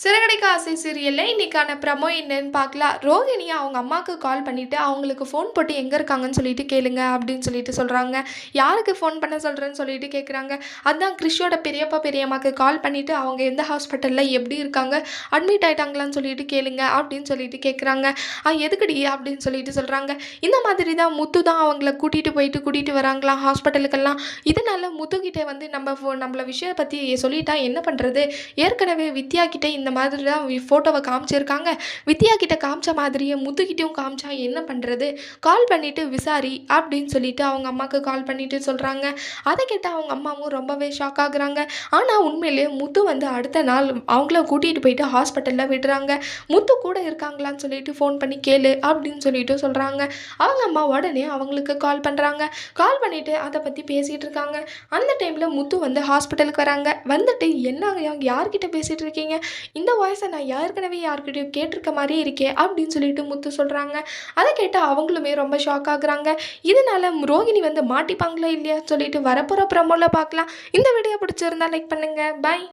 சிறகடிக்க ஆசை சீரியல்ல இன்னைக்கான ப்ரமோ என்னன்னு பார்க்கலாம். ரோகிணி அவங்க அம்மாக்கு கால் பண்ணிட்டு, அவங்களுக்கு ஃபோன் போட்டு எங்க இருக்காங்கன்னு சொல்லிட்டு கேளுங்க அப்படின்னு சொல்லிட்டு சொல்றாங்க. யாருக்கு ஃபோன் பண்ண சொல்றேன்னு சொல்லிட்டு கேட்குறாங்க. அதான் கிறிஷோட பெரியப்பா, பெரியம்மாக்கு கால் பண்ணிட்டு அவங்க எந்த ஹாஸ்பிட்டல்ல எப்படி இருக்காங்க, அட்மிட் ஆயிட்டாங்களான்னு சொல்லிட்டு கேளுங்க அப்படின்னு சொல்லிட்டு கேட்குறாங்க. எதுக்குடி அப்படின்னு சொல்லிட்டு சொல்றாங்க. இந்த மாதிரி தான் முத்து தான் அவங்கள கூட்டிட்டு வராங்களாம் ஹாஸ்பிட்டலுக்கெல்லாம். இதனால முத்துக்கிட்ட வந்து நம்மள விஷயம் பத்தி சொல்லிட்டா என்ன பண்றது? ஏற்கனவே வித்யா கிட்ட இந்த மாதிரி தான் ஃபோட்டோவை காமிச்சிருக்காங்க. வித்யா கிட்ட காமிச்ச மாதிரியே முத்துக்கிட்டையும் காமிச்சா என்ன பண்ணுறது? கால் பண்ணிவிட்டு விசாரி அப்படின்னு சொல்லிட்டு அவங்க அம்மாவுக்கு கால் பண்ணிட்டு சொல்கிறாங்க. அதை கேட்டால் அவங்க அம்மாவும் ரொம்பவே ஷாக் ஆகுறாங்க. ஆனால் உண்மையிலேயே முத்து வந்து அடுத்த நாள் அவங்கள கூட்டிகிட்டு போயிட்டு ஹாஸ்பிட்டலில் விடுறாங்க. முத்து கூட இருக்காங்களான்னு சொல்லிட்டு ஃபோன் பண்ணி கேளு அப்படின்னு சொல்லிட்டு சொல்கிறாங்க. அவங்க அம்மா உடனே அவங்களுக்கு கால் பண்ணுறாங்க. கால் பண்ணிவிட்டு அதை பற்றி பேசிகிட்டு இருக்காங்க. அந்த டைமில் முத்து வந்து ஹாஸ்பிட்டலுக்கு வராங்க. வந்துட்டு என்ன யார்கிட்ட பேசிகிட்டு இருக்கீங்க? இந்த வாய்ஸை நான் ஏற்கனவே யார்கிட்டயும் கேட்டிருக்க மாதிரியே இருக்கே அப்படின்னு சொல்லிட்டு முத்து சொல்கிறாங்க. அதை கேட்டு அவங்களுமே ரொம்ப ஷாக் ஆகுறாங்க. இதனால ரோகிணி வந்து மாட்டிப்பாங்களா இல்லையா சொல்லிட்டு வரப்போகிற ப்ரமோல பார்க்கலாம். இந்த வீடியோ பிடிச்சிருந்தா லைக் பண்ணுங்கள். பாய்.